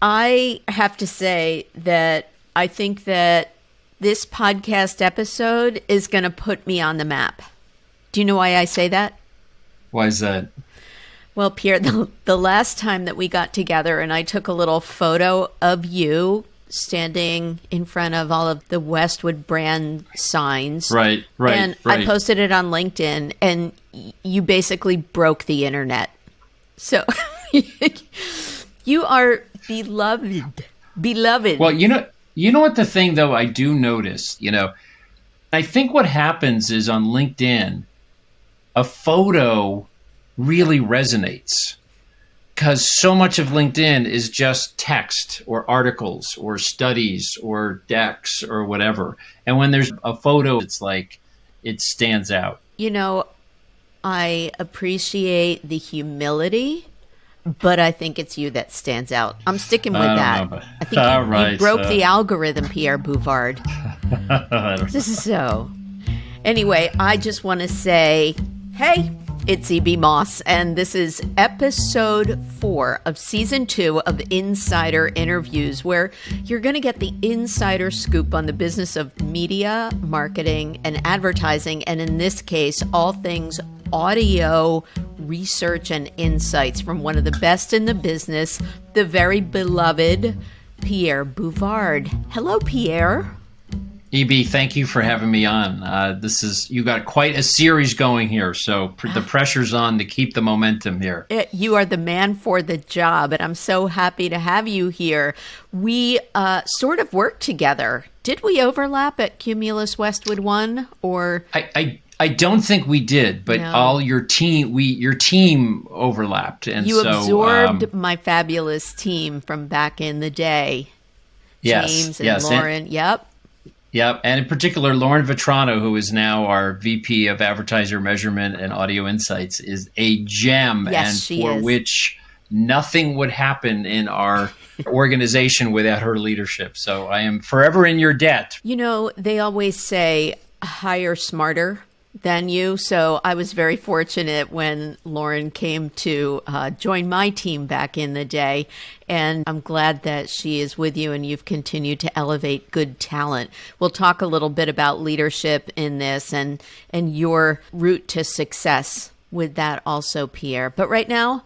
I have to say that I think that this podcast episode is going to put me on the map. Do you know why I say that? Why is that? Well, Pierre, the last time that we got together and I took a little photo of you standing in front of all of the Westwood brand signs. Right. And I posted it on LinkedIn, and you basically broke the internet. So you are beloved. Well, you know what the thing, though, I do notice, I think what happens is on LinkedIn, a photo really resonates because so much of LinkedIn is just text or articles or studies or decks or whatever. And when there's a photo, it's like it stands out. I appreciate the humility, but I think it's you that stands out. I'm sticking with that. I think you broke the algorithm, Pierre Bouvard. So, anyway, I just want to say, hey, it's E.B. Moss, and this is episode 4 of season 2 of Insider Interviews, where you're going to get the insider scoop on the business of media, marketing, and advertising, and in this case, all things audio research and insights from one of the best in the business, the very beloved Pierre Bouvard. Hello, Pierre. EB, thank you for having me on. You got quite a series going here, so the pressure's on to keep the momentum here. You are the man for the job, and I'm so happy to have you here. We sort of worked together. Did we overlap at Cumulus Westwood 1, or? I don't think we did, but No. your team overlapped, and you absorbed my fabulous team from back in the day. James and Lauren. Yep. Yep, and in particular, Lauren Vetrano, who is now our VP of Advertiser Measurement and Audio Insights, is a gem, Yes, she is. Which nothing would happen in our organization without her leadership. So I am forever in your debt. They always say hire smarter than you. So I was very fortunate when Lauren came to join my team back in the day. And I'm glad that she is with you and you've continued to elevate good talent. We'll talk a little bit about leadership in this and your route to success with that also, Pierre. But right now,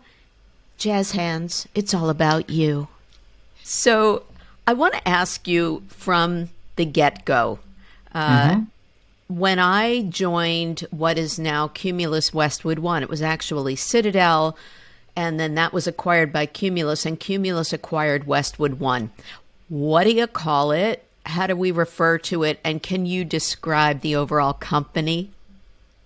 jazz hands, it's all about you. So I want to ask you from the get-go. When I joined what is now Cumulus Westwood 1, it was actually Citadel, and then that was acquired by Cumulus, and Cumulus acquired Westwood 1. What do you call it? How do we refer to it? And can you describe the overall company?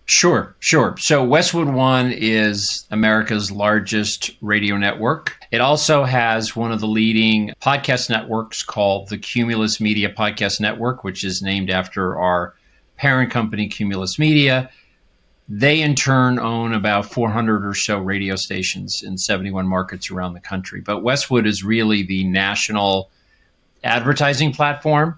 Sure. So Westwood One is America's largest radio network. It also has one of the leading podcast networks called the Cumulus Media Podcast Network, which is named after our parent company, Cumulus Media. They, in turn, own about 400 or so radio stations in 71 markets around the country. But Westwood is really the national advertising platform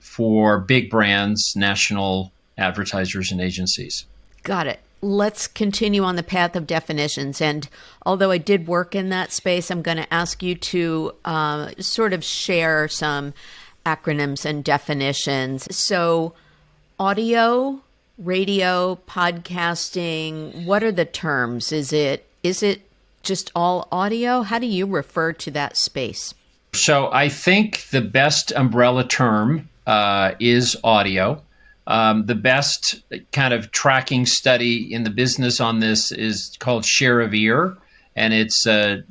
for big brands, national advertisers and agencies. Got it. Let's continue on the path of definitions. And although I did work in that space, I'm going to ask you to sort of share some acronyms and definitions. So audio, radio, podcasting, what are the terms? Is it just all audio? How do you refer to that space? So I think the best umbrella term is audio. The best kind of tracking study in the business on this is called share of ear, and it's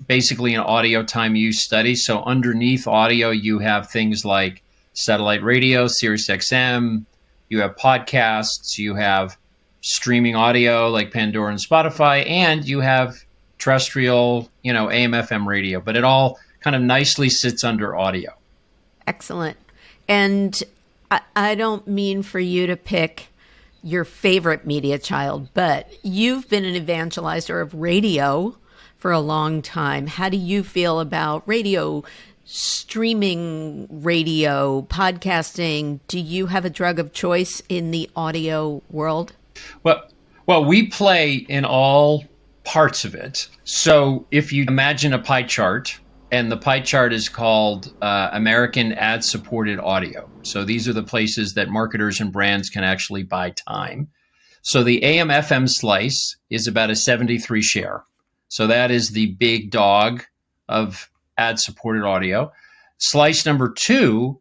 basically an audio time use study. So underneath audio, you have things like satellite radio, Sirius XM, you have podcasts, you have streaming audio like Pandora and Spotify, and you have terrestrial, AM, FM radio, but it all kind of nicely sits under audio. Excellent. And I don't mean for you to pick your favorite media child, but you've been an evangelizer of radio for a long time. How do you feel about radio, streaming radio, podcasting? Do you have a drug of choice in the audio world? Well, we play in all parts of it. So if you imagine a pie chart, And the pie chart is called American ad-supported audio. So these are the places that marketers and brands can actually buy time. So the AM/FM slice is about a 73 share. So that is the big dog of ad-supported audio. Slice number 2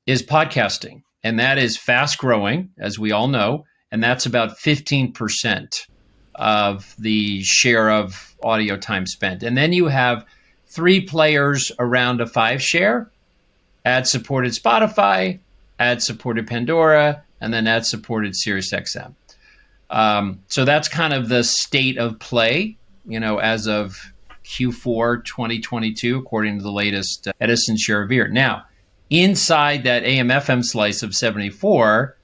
is podcasting, and that is fast growing, as we all know, and that's about 15% of the share of audio time spent. And then you have 3 players around a 5 share: ad-supported Spotify, ad-supported Pandora, and then ad-supported SiriusXM. So that's kind of the state of play, as of Q4 2022, according to the latest Edison share of ear. Now, inside that AM/FM slice of 74,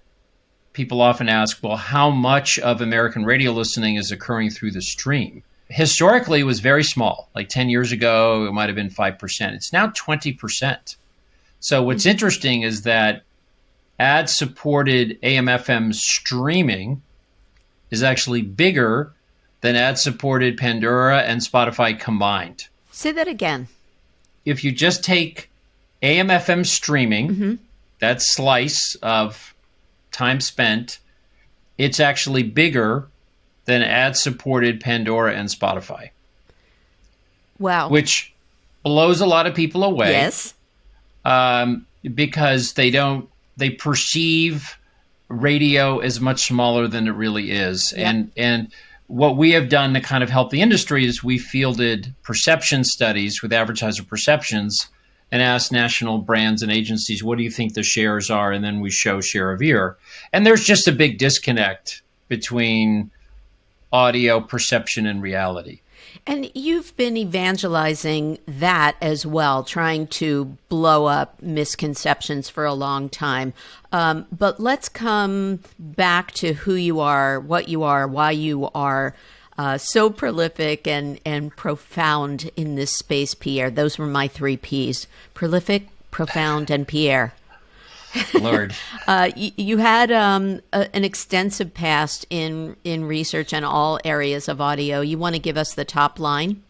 people often ask, well, how much of American radio listening is occurring through the stream? Historically, it was very small. Like 10 years ago, it might have been 5%. It's now 20%. So what's interesting is that ad-supported AM/FM streaming is actually bigger than ad-supported Pandora and Spotify combined. Say that again. If you just take AM/FM streaming, that slice of time spent, it's actually bigger than ad-supported Pandora and Spotify. Wow. Which blows a lot of people away. Yes. Because they perceive radio as much smaller than it really is. Yep. And what we have done to kind of help the industry is we fielded perception studies with advertiser perceptions and asked national brands and agencies, what do you think the shares are? And then we show share of ear. And there's just a big disconnect between audio perception and reality. And you've been evangelizing that as well, trying to blow up misconceptions for a long time. But let's come back to who you are, what you are, why you are so prolific and profound in this space, Pierre. Those were my 3 Ps: prolific, profound, and Pierre. Lord. You had an extensive past in research in all areas of audio. You want to give us the top line?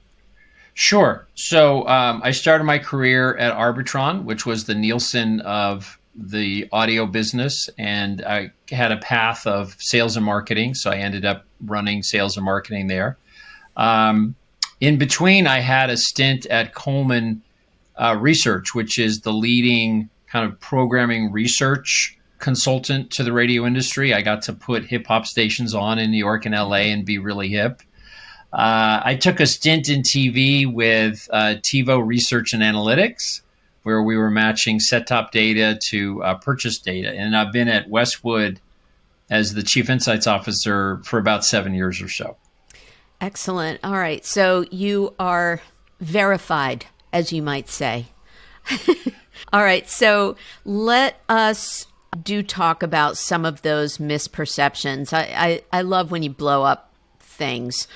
Sure. So I started my career at Arbitron, which was the Nielsen of the audio business, and I had a path of sales and marketing, so I ended up running sales and marketing there. In between, I had a stint at Coleman Research, which is the leading kind of programming research consultant to the radio industry. I got to put hip hop stations on in New York and LA and be really hip. I took a stint in TV with TiVo Research and Analytics, where we were matching set-top data to purchase data. And I've been at Westwood as the Chief Insights Officer for about 7 years or so. Excellent. All right. So you are verified, as you might say. All right. So let us talk about some of those misperceptions. I love when you blow up things.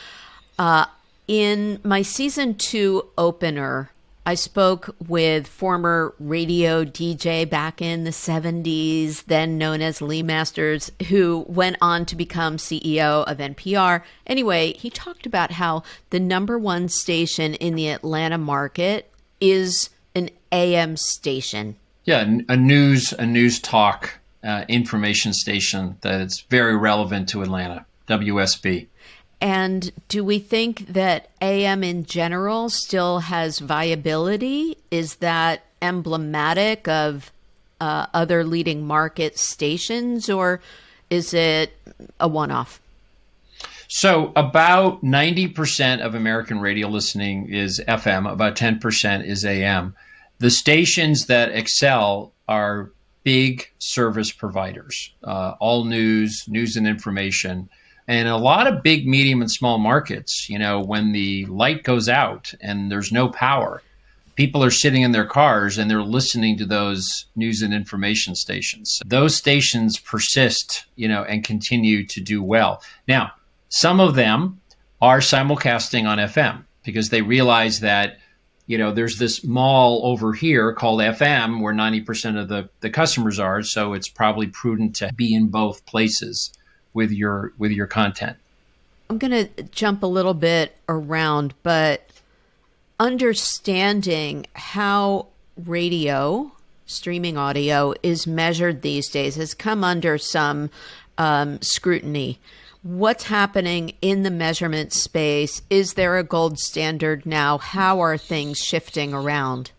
In my season 2 opener, I spoke with former radio DJ back in the 70s, then known as Lee Masters, who went on to become CEO of NPR. Anyway, he talked about how the number 1 station in the Atlanta market is an AM station. Yeah, a news talk information station that is very relevant to Atlanta, WSB. And do we think that AM in general still has viability? Is that emblematic of other leading market stations, or is it a one-off? So about 90% of American radio listening is FM, about 10% is AM. The stations that excel are big service providers, all news and information. And a lot of big, medium, and small markets, when the light goes out and there's no power, people are sitting in their cars and they're listening to those news and information stations. Those stations persist, and continue to do well. Now, some of them are simulcasting on FM because they realize that, there's this mall over here called FM where 90% of the customers are. So it's probably prudent to be in both places with your content. I'm going to jump a little bit around, but understanding how radio, streaming audio, is measured these days has come under some scrutiny. What's happening in the measurement space? Is there a gold standard now? How are things shifting around?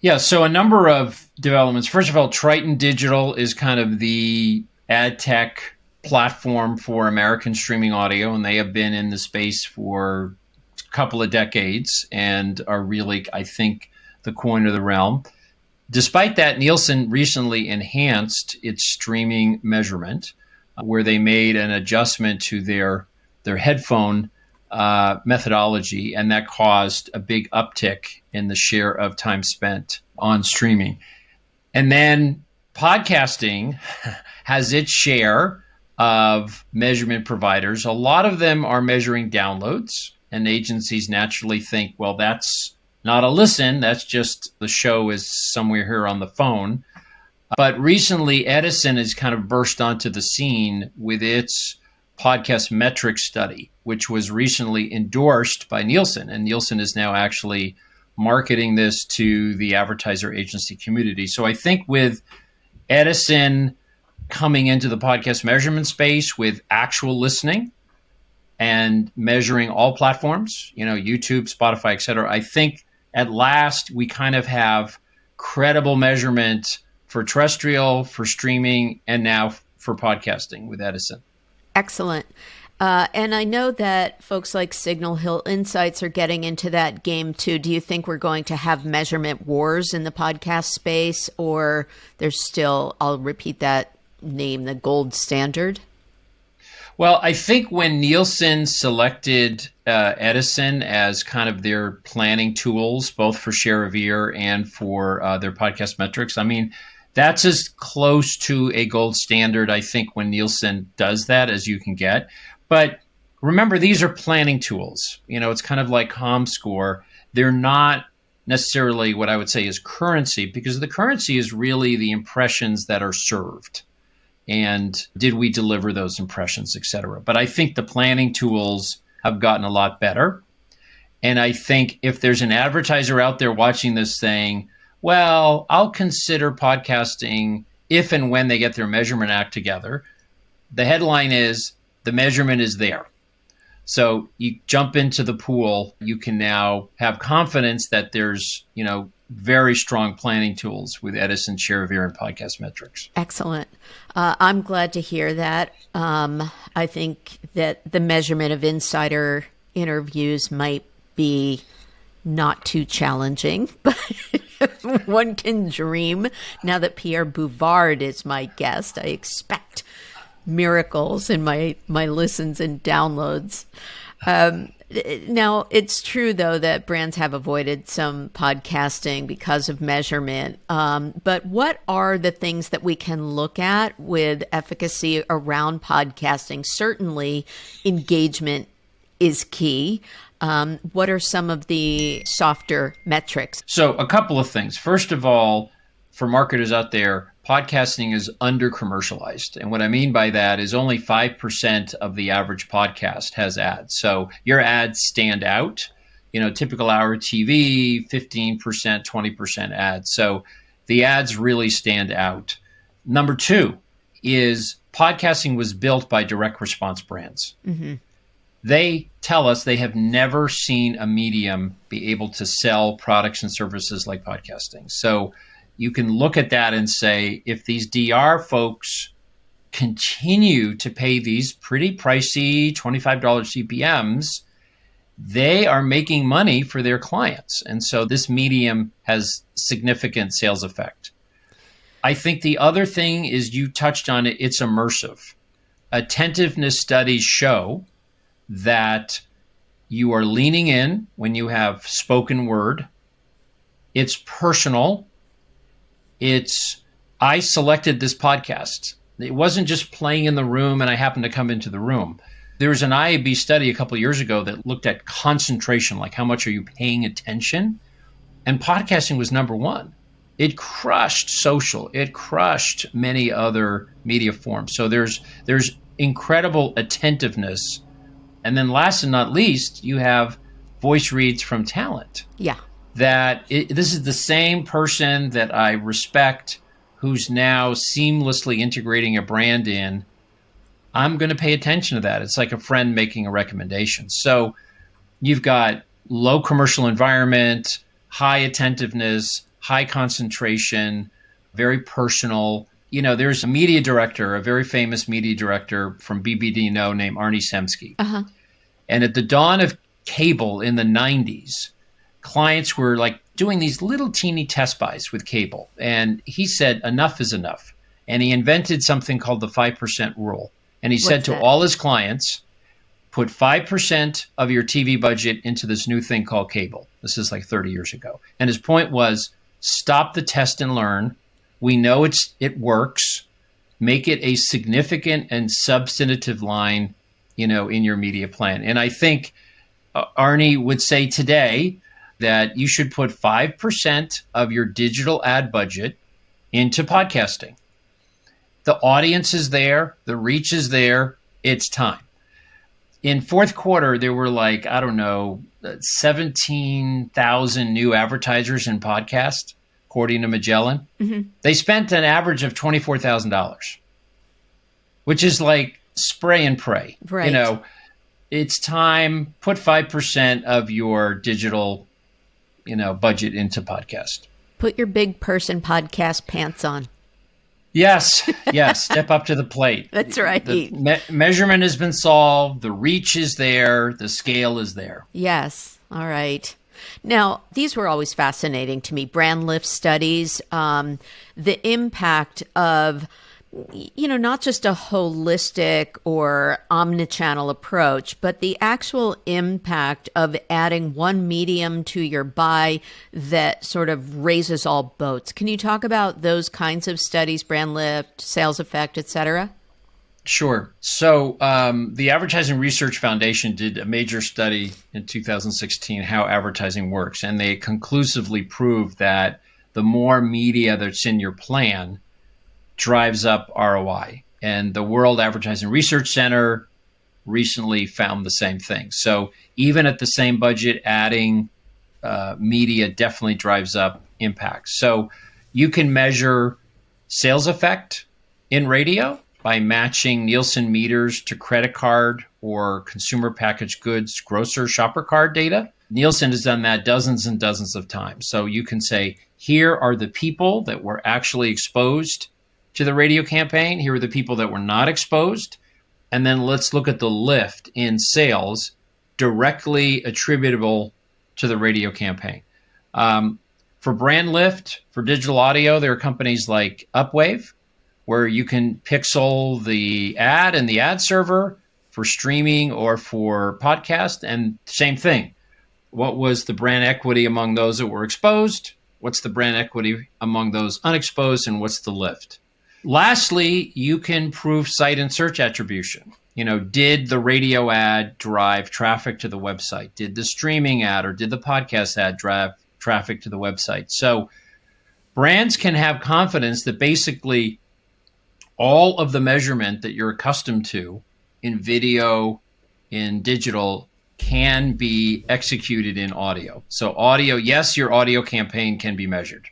Yeah, so a number of developments. First of all, Triton Digital is kind of the ad tech platform for American streaming audio, and they have been in the space for a couple of decades and are really, I think, the coin of the realm. Despite that, Nielsen recently enhanced its streaming measurement, where they made an adjustment to their headphone methodology, and that caused a big uptick in the share of time spent on streaming. And then podcasting has its share of measurement providers. A lot of them are measuring downloads, and agencies naturally think, well, that's not a listen, that's just the show is somewhere here on the phone. But recently, Edison has kind of burst onto the scene with its podcast metrics study, which was recently endorsed by Nielsen. And Nielsen is now actually marketing this to the advertiser agency community. So I think with Edison coming into the podcast measurement space with actual listening and measuring all platforms, YouTube, Spotify, et cetera, I think at last we kind of have credible measurement for terrestrial, for streaming, and now for podcasting with Edison. Excellent. And I know that folks like Signal Hill Insights are getting into that game too. Do you think we're going to have measurement wars in the podcast space, or there's still, I'll repeat that name, the gold standard? Well, I think when Nielsen selected Edison as kind of their planning tools, both for share of ear and for their podcast metrics, I mean, that's as close to a gold standard, I think, when Nielsen does that as you can get. But remember, these are planning tools. It's kind of like ComScore. They're not necessarily what I would say is currency, because the currency is really the impressions that are served. And did we deliver those impressions, et cetera? But I think the planning tools have gotten a lot better. And I think if there's an advertiser out there watching this saying, well, I'll consider podcasting if and when they get their measurement act together, the headline is the measurement is there. So you jump into the pool, you can now have confidence that there's, very strong planning tools with Edison, share of ear, and podcast metrics. Excellent. I'm glad to hear that. I think that the measurement of insider interviews might be not too challenging, but one can dream. Now that Pierre Bouvard is my guest, I expect miracles in my listens and downloads. Now, it's true, though, that brands have avoided some podcasting because of measurement. But what are the things that we can look at with efficacy around podcasting? Certainly, engagement is key. What are some of the softer metrics? So a couple of things. First of all, for marketers out there, podcasting is under-commercialized. And what I mean by that is only 5% of the average podcast has ads. So your ads stand out. Typical hour TV, 15%, 20% ads. So the ads really stand out. Number two is podcasting was built by direct response brands. Mm-hmm. They tell us they have never seen a medium be able to sell products and services like podcasting. So you can look at that and say, if these DR folks continue to pay these pretty pricey $25 CPMs, they are making money for their clients. And so this medium has significant sales effect. I think the other thing is, you touched on it, it's immersive. Attentiveness studies show that you are leaning in when you have spoken word. It's personal. I selected this podcast. It wasn't just playing in the room and I happened to come into the room. There was an IAB study a couple of years ago that looked at concentration, like how much are you paying attention? And podcasting was number one. It crushed social. It crushed many other media forms. So there's incredible attentiveness. And then last and not least, you have voice reads from talent. Yeah. This is the same person that I respect who's now seamlessly integrating a brand in. I'm going to pay attention to that. It's like a friend making a recommendation. So you've got low commercial environment, high attentiveness, high concentration, very personal. There's a media director, a very famous media director from BBDO named Arnie Semsky. Uh-huh. And at the dawn of cable in the 90s, clients were like doing these little teeny test buys with cable. And he said, enough is enough. And he invented something called the 5% rule. And he said to all his clients, put 5% of your TV budget into this new thing called cable. This is like 30 years ago. And his point was, stop the test and learn. We know it works. Make it a significant and substantive line, in your media plan. And I think Arnie would say today that you should put 5% of your digital ad budget into podcasting. The audience is there. The reach is there. It's time. In fourth quarter, there were 17,000 new advertisers in podcast, according to Magellan. Mm-hmm. They spent an average of $24,000, which is like spray and pray. Right. It's time. Put 5% of your digital, budget into podcast. Put your big person podcast pants on. Yes. Step up to the plate. That's right. The measurement has been solved. The reach is there. The scale is there. Yes. All right. Now, these were always fascinating to me. Brand lift studies, the impact of, not just a holistic or omnichannel approach, but the actual impact of adding one medium to your buy that sort of raises all boats. Can you talk about those kinds of studies, brand lift, sales effect, et cetera? Sure. So the Advertising Research Foundation did a major study in 2016, how advertising works. And they conclusively proved that the more media that's in your plan drives up ROI. And the World Advertising Research Center recently found the same thing. So even at the same budget, adding media definitely drives up impact. So you can measure sales effect in radio by matching Nielsen meters to credit card or consumer packaged goods grocer shopper card data. Nielsen has done that dozens and dozens of times. So you can say, here are the people that were actually exposed to the radio campaign. Here are the people that were not exposed. And then let's look at the lift in sales directly attributable to the radio campaign. For brand lift, for digital audio, there are companies like Upwave, where you can pixel the ad in the ad server for streaming or for podcast. And same thing. What was the brand equity among those that were exposed? What's the brand equity among those unexposed? And what's the lift? Lastly, you can prove site and search attribution. Did the radio ad drive traffic to the website? Did the streaming ad or did the podcast ad drive traffic to the website? So brands can have confidence that basically all of the measurement that you're accustomed to in video, in digital, can be executed in audio. So audio, yes, your audio campaign can be measured.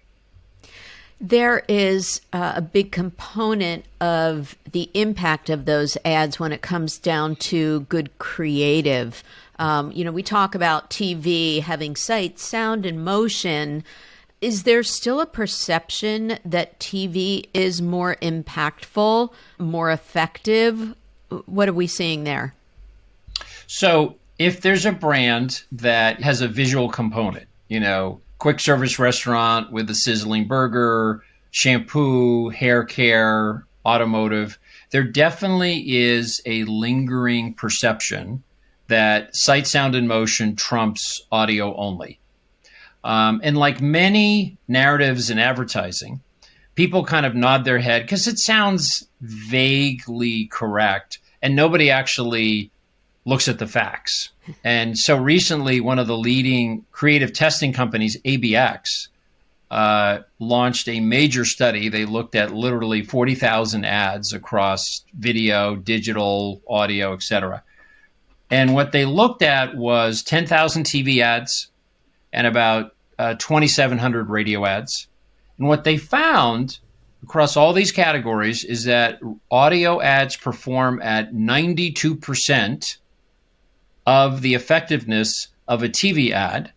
There is a big component of the impact of those ads when it comes down to good creative. We talk about TV having sight, sound, and motion. Is there still a perception that TV is more impactful, more effective? What are we seeing there? So if there's a brand that has a visual component, quick service restaurant with a sizzling burger, shampoo, hair care, automotive, there definitely is a lingering perception that sight, sound, and motion trumps audio only. And like many narratives in advertising, people kind of nod their head because it sounds vaguely correct and nobody actually looks at the facts. And so recently, one of the leading creative testing companies, ABX, launched a major study. They looked at literally 40,000 ads across video, digital, audio, et cetera. And what they looked at was 10,000 TV ads and about 2,700 radio ads. And what they found across all these categories is that audio ads perform at 92% of the effectiveness of a TV ad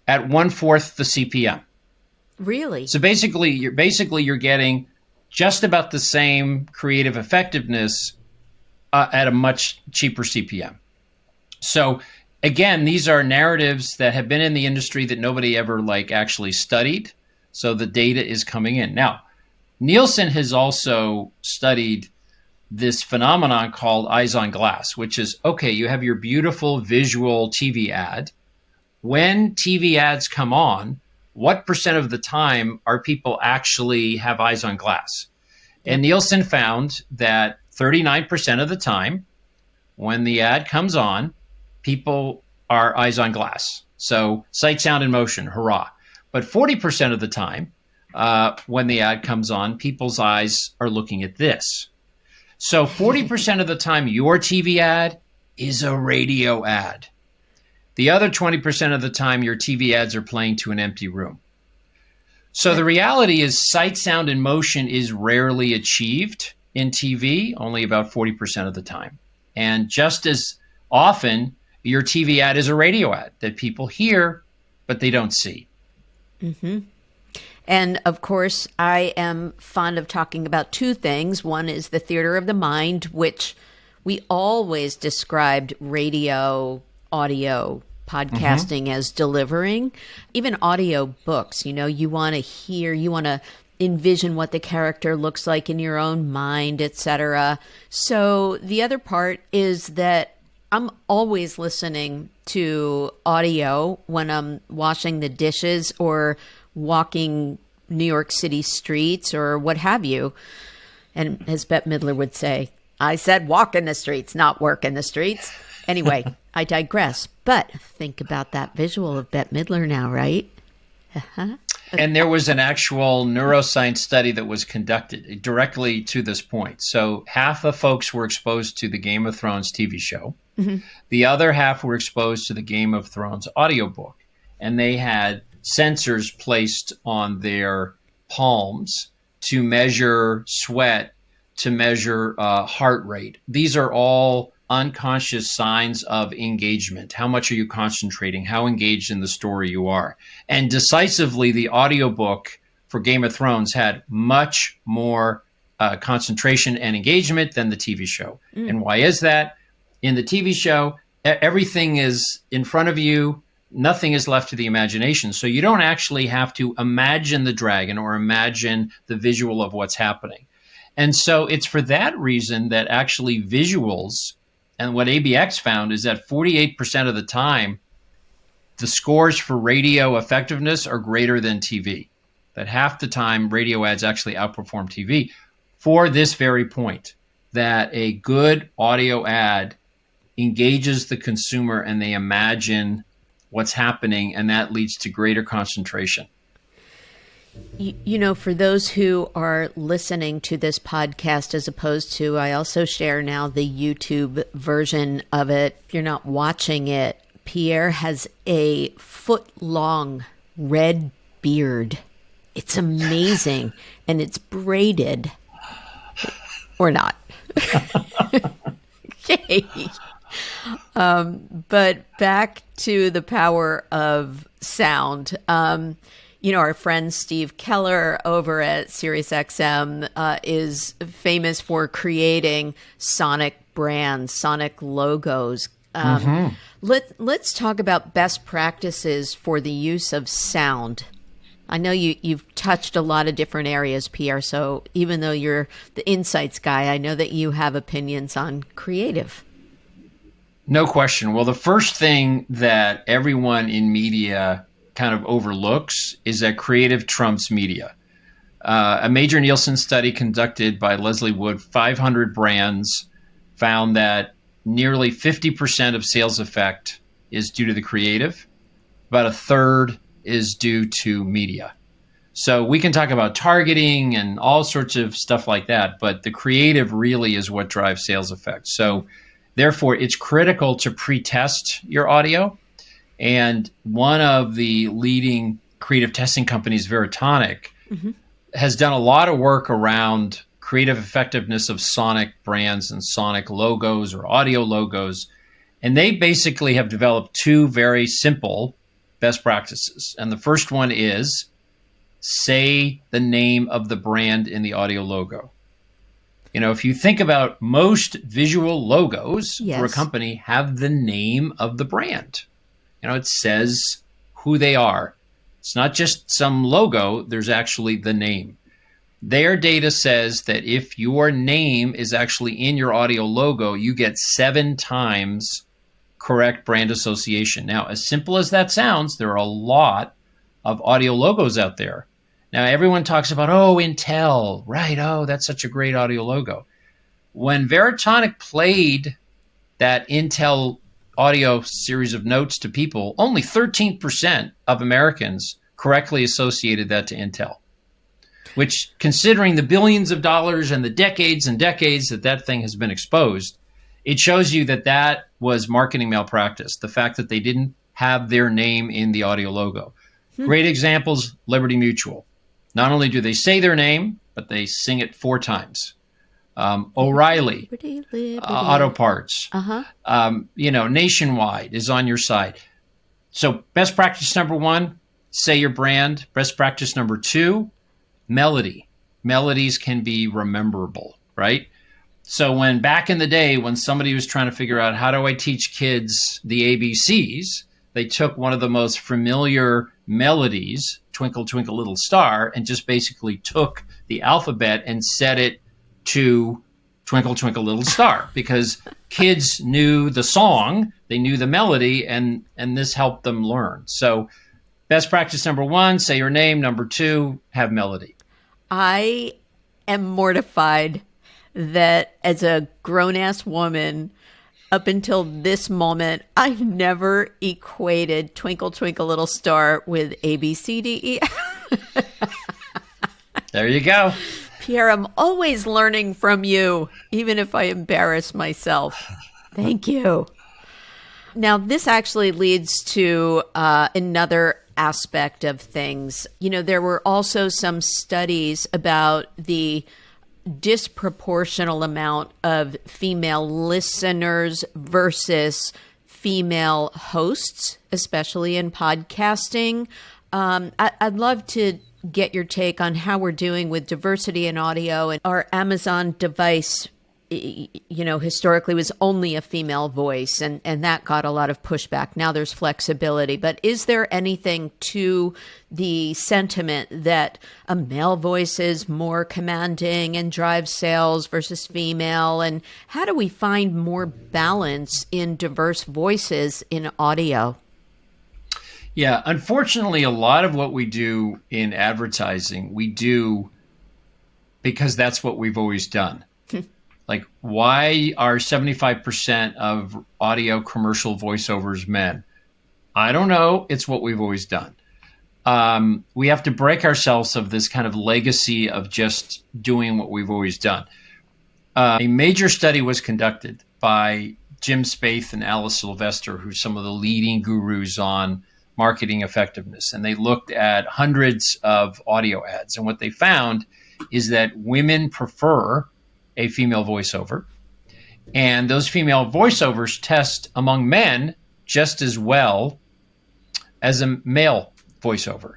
at 1/4 the CPM. Really? So basically you're getting just about the same creative effectiveness at a much cheaper CPM. So again, these are narratives that have been in the industry that nobody ever actually studied. So the data is coming in. Now, Nielsen has also studied this phenomenon called eyes on glass, which is, okay, you have your beautiful visual TV ad. When TV ads come on, what percent of the time are people actually have eyes on glass? And Nielsen found that 39% of the time, when the ad comes on, people are eyes on glass. So sight, sound, and motion, hurrah. But 40% of the time, when the ad comes on, people's eyes are looking at this. So 40% of the time, your TV ad is a radio ad. The other 20% of the time, your TV ads are playing to an empty room. So the reality is sight, sound, and motion is rarely achieved in TV, only about 40% of the time. And just as often, your TV ad is a radio ad that people hear, but they don't see. Mm-hmm. And of course, I am fond of talking about two things. One is the theater of the mind, which we always described radio, audio, podcasting as delivering. Even audio books, you want to hear, you want to envision what the character looks like in your own mind, etc. So the other part is that I'm always listening to audio when I'm washing the dishes or walking New York City streets or what have you. And as Bette Midler would say, I said walk in the streets, not work in the streets. Anyway, I digress. But think about that visual of Bette Midler now, right? And there was an actual neuroscience study that was conducted directly to this point. So half the folks were exposed to the Game of Thrones TV show. Mm-hmm. The other half were exposed to the Game of Thrones audiobook. And they had sensors placed on their palms to measure sweat, to measure heart rate. These are all unconscious signs of engagement. How much are you concentrating? How engaged in the story you are? And decisively, the audiobook for Game of Thrones had much more concentration and engagement than the TV show. And why is that? In the TV show, everything is in front of you. Nothing is left to the imagination. So you don't actually have to imagine the dragon or imagine the visual of what's happening. And so it's for that reason that actually visuals, and what ABX found is that 48% of the time, the scores for radio effectiveness are greater than TV. That half the time, radio ads actually outperform TV for this very point, that a good audio ad engages the consumer and they imagine what's happening, and that leads to greater concentration. For those who are listening to this podcast as opposed to, I also share now the YouTube version of it. If you're not watching it, Pierre has a foot-long red beard. It's amazing, and it's braided. Or not. Yay. But back to the power of sound. Our friend Steve Keller over at SiriusXM is famous for creating sonic brands, sonic logos. Let's talk about best practices for the use of sound. I know you've touched a lot of different areas, Pierre, so even though you're the insights guy, I know that you have opinions on creative. No question. Well, the first thing that everyone in media kind of overlooks is that creative trumps media. A major Nielsen study conducted by Leslie Wood, 500 brands, found that nearly 50% of sales effect is due to the creative. About a third is due to media. So we can talk about targeting and all sorts of stuff like that, but the creative really is what drives sales effect. So Therefore, it's critical to pre-test your audio. And one of the leading creative testing companies, Veritonic, has done a lot of work around creative effectiveness of sonic brands and sonic logos or audio logos. And they basically have developed two very simple best practices. And the first one is say the name of the brand in the audio logo. You know, if you think about most visual logos for a company have the name of the brand. You know, it says who they are. It's not just some logo, there's actually the name. Their data says that if your name is actually in your audio logo, you get 7 times correct brand association. Now, as simple as that sounds, there are a lot of audio logos out there. Now, everyone talks about, oh, Intel, right? Oh, that's such a great audio logo. When Veritonic played that Intel audio series of notes to people, only 13% of Americans correctly associated that to Intel, which, considering the billions of dollars and the decades and decades that that thing has been exposed, it shows you that that was marketing malpractice, the fact that they didn't have their name in the audio logo. Great examples, Liberty Mutual. Not only do they say their name, but they sing it 4 times. O'Reilly, Liberty. Auto Parts, Nationwide is on your side. So best practice number 1, say your brand. Best practice number 2, melody. Melodies can be rememberable, right? So when back in the day, when somebody was trying to figure out how do I teach kids the ABCs, they took one of the most familiar melodies, Twinkle, Twinkle, Little Star, and just basically took the alphabet and set it to Twinkle, Twinkle, Little Star, because kids knew the song, they knew the melody, and this helped them learn. So best practice number 1, say your name. Number 2, have melody. I am mortified that as a grown-ass woman, up until this moment, I've never equated Twinkle, Twinkle, Little Star with A, B, C, D, E. There you go. Pierre, I'm always learning from you, even if I embarrass myself. Thank you. Now, this actually leads to another aspect of things. You know, there were also some studies about the disproportional amount of female listeners versus female hosts, especially in podcasting. I'd love to get your take on how we're doing with diversity in audio. And our Amazon device, you know, historically was only a female voice, and that got a lot of pushback. Now there's flexibility. But is there anything to the sentiment that a male voice is more commanding and drives sales versus female? And how do we find more balance in diverse voices in audio? Yeah, unfortunately, a lot of what we do in advertising, we do because that's what we've always done. Like, why are 75% of audio commercial voiceovers men? I don't know. It's what we've always done. We have to break ourselves of this kind of legacy of just doing what we've always done. A major study was conducted by Jim Spaeth and Alice Sylvester, who's some of the leading gurus on marketing effectiveness. And they looked at hundreds of audio ads. And what they found is that women prefer a female voiceover. And those female voiceovers test among men just as well as a male voiceover.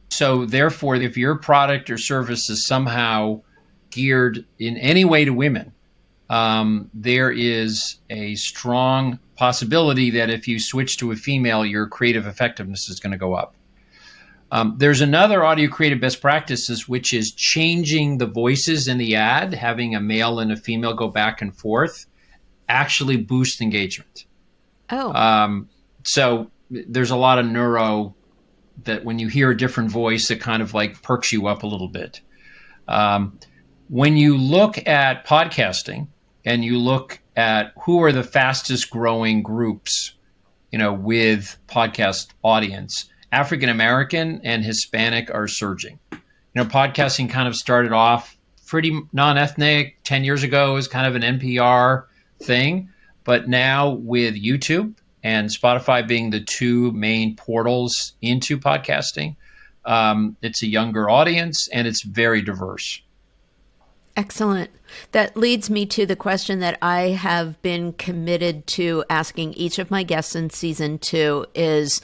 So therefore, if your product or service is somehow geared in any way to women, there is a strong possibility that if you switch to a female, your creative effectiveness is going to go up. There's another audio creative best practices, which is changing the voices in the ad, having a male and a female go back and forth, actually boost engagement. So there's a lot of neuro that when you hear a different voice, it kind of like perks you up a little bit. When you look at podcasting and you look at who are the fastest growing groups, you know, with podcast audience, African American and Hispanic are surging. You know, podcasting kind of started off pretty non-ethnic 10 years ago as kind of an NPR thing. But now with YouTube and Spotify being the two main portals into podcasting, it's a younger audience and it's very diverse. Excellent. That leads me to the question that I have been committed to asking each of my guests in season 2 is,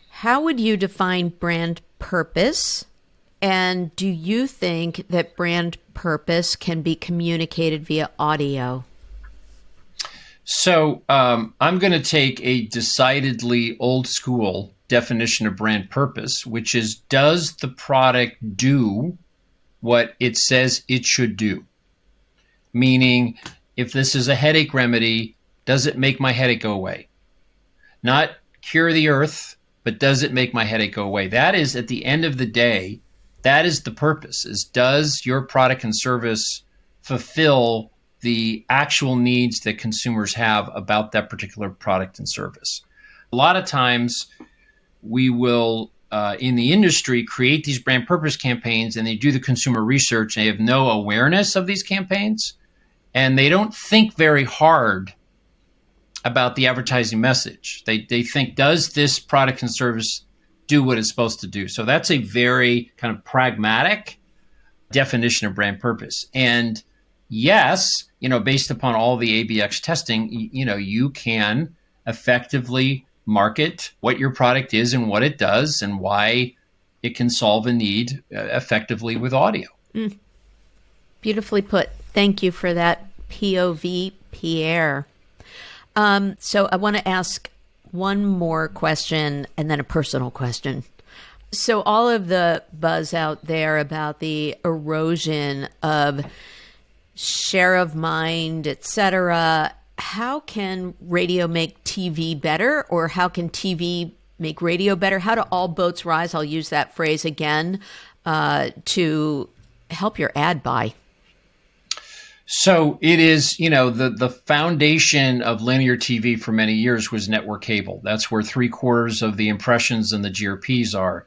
how would you define brand purpose? And do you think that brand purpose can be communicated via audio? So I'm going to take a decidedly old school definition of brand purpose, which is, does the product do what it says it should do? Meaning, if this is a headache remedy, does it make my headache go away? Not cure the earth, but does it make my headache go away? That is, at the end of the day, that is the purpose, is does your product and service fulfill the actual needs that consumers have about that particular product and service? A lot of times we will, in the industry, create these brand purpose campaigns and they do the consumer research and they have no awareness of these campaigns and they don't think very hard about the advertising message. They think, does this product and service do what it's supposed to do? So that's a very kind of pragmatic definition of brand purpose. And yes, based upon all the ABX testing, you can effectively market what your product is and what it does and why it can solve a need effectively with audio. Beautifully put. Thank you for that POV, Pierre. So I want to ask one more question and then a personal question. So all of the buzz out there about the erosion of share of mind, etc., how can radio make TV better, or how can TV make radio better? How do all boats rise? I'll use that phrase again to help your ad buy. So it is, the foundation of linear TV for many years was network cable. That's where 3/4 of the impressions and the GRPs are.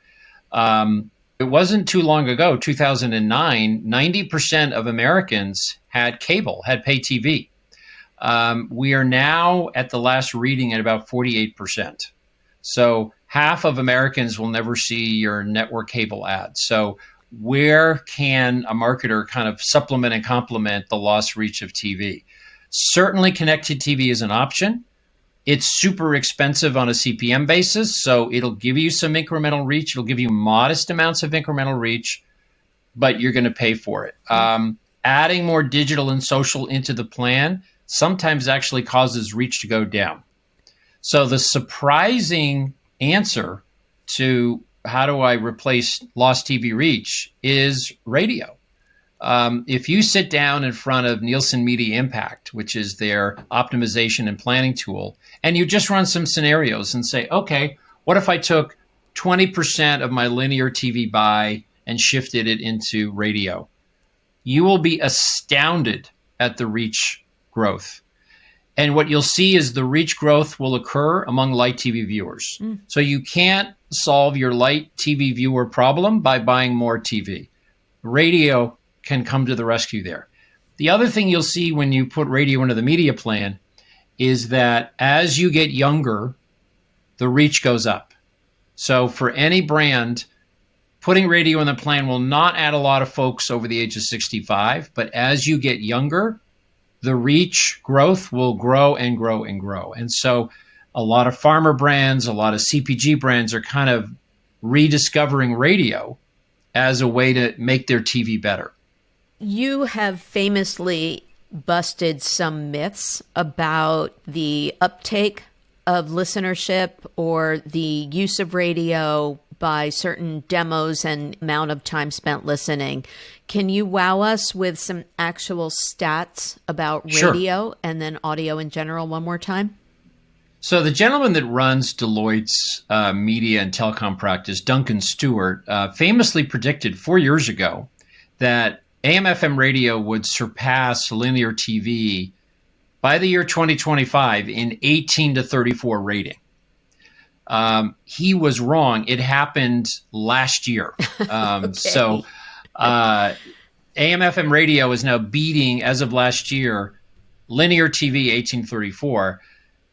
It wasn't too long ago, 2009, 90% of Americans had cable, had pay TV. We are now at the last reading at about 48%. So half of Americans will never see your network cable ads. So where can a marketer kind of supplement and complement the lost reach of TV? Certainly connected TV is an option. It's super expensive on a CPM basis, so it'll give you some incremental reach. It'll give you modest amounts of incremental reach, but you're going to pay for it. Adding more digital and social into the plan sometimes actually causes reach to go down. So the surprising answer to how do I replace lost TV reach is radio. If you sit down in front of Nielsen Media Impact, which is their optimization and planning tool, and you just run some scenarios and say, okay, what if I took 20% of my linear TV buy and shifted it into radio? You will be astounded at the reach growth. And what you'll see is the reach growth will occur among light TV viewers. So you can't solve your light TV viewer problem by buying more TV. Radio can come to the rescue there. The other thing you'll see when you put radio into the media plan is that as you get younger, the reach goes up. So for any brand, putting radio in the plan will not add a lot of folks over the age of 65, but as you get younger, the reach growth will grow and grow and grow. And so a lot of pharma brands, a lot of CPG brands are kind of rediscovering radio as a way to make their TV better. You have famously busted some myths about the uptake of listenership or the use of radio by certain demos and amount of time spent listening. Can you wow us with some actual stats about radio and then audio in general one more time? So the gentleman that runs Deloitte's media and telecom practice, Duncan Stewart, famously predicted 4 years ago that AM/FM radio would surpass linear TV by the year 2025 in 18 to 34 rating. He was wrong. It happened last year. Okay. So AM/FM radio is now beating, as of last year, linear TV 1834.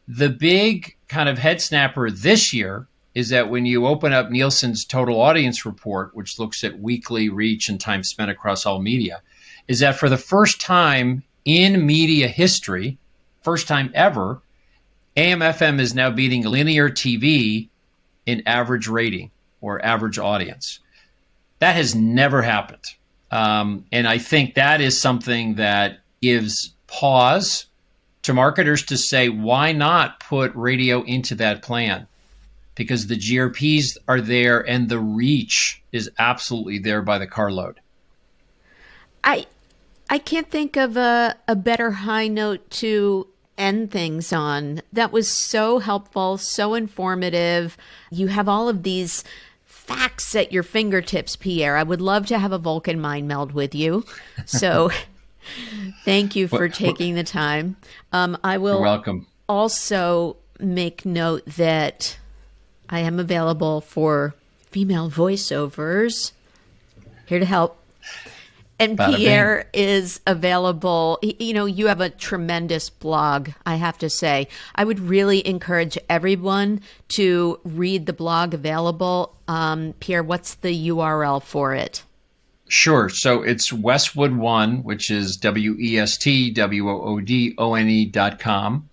The big kind of head snapper this year is that when you open up Nielsen's total audience report, which looks at weekly reach and time spent across all media, is that for the first time in media history, first time ever, AM/FM is now beating linear TV in average rating or average audience. That has never happened. And I think that is something that gives pause to marketers to say, why not put radio into that plan? Because the GRPs are there and the reach is absolutely there by the carload. I can't think of a better high note to end things on. That was so helpful, so informative. You have all of these facts at your fingertips, Pierre. I would love to have a Vulcan mind meld with you. So thank you for taking the time. I will You're welcome. Also make note that I am available for female voiceovers. Here to help. And Bada Pierre is available. You know, you have a tremendous blog, I have to say. I would really encourage everyone to read the blog available. Pierre, what's the URL for it? Sure. So it's Westwood1, which is WESTWOODONE.com.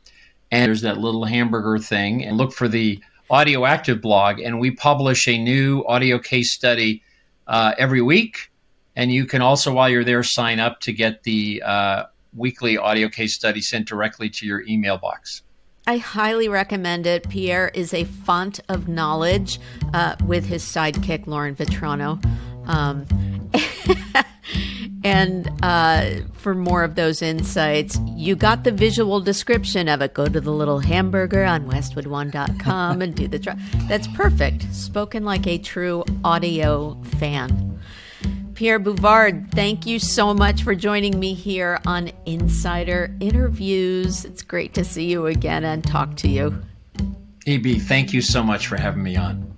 And there's that little hamburger thing. And look for the Audio Active blog. And we publish a new audio case study every week. And you can also, while you're there, sign up to get the weekly audio case study sent directly to your email box. I highly recommend it. Pierre is a font of knowledge with his sidekick, Lauren Vitrano. And for more of those insights, you got the visual description of it. Go to the little hamburger on westwood1.com and do the That's perfect. Spoken like a true audio fan. Pierre Bouvard, thank you so much for joining me here on Insider Interviews. It's great to see you again and talk to you. EB, thank you so much for having me on.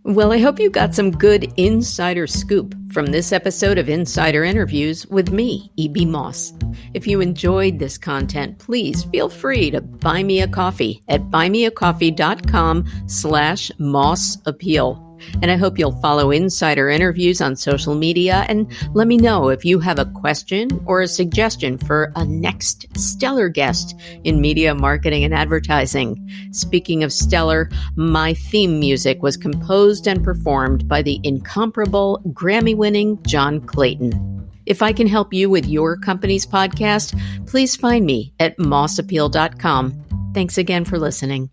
Well, I hope you got some good insider scoop from this episode of Insider Interviews with me, E.B. Moss. If you enjoyed this content, please feel free to buy me a coffee at buymeacoffee.com/mossappeal. And I hope you'll follow Insider Interviews on social media and let me know if you have a question or a suggestion for a next stellar guest in media marketing and advertising. Speaking of stellar, my theme music was composed and performed by the incomparable Grammy-winning John Clayton. If I can help you with your company's podcast, please find me at mossappeal.com. Thanks again for listening.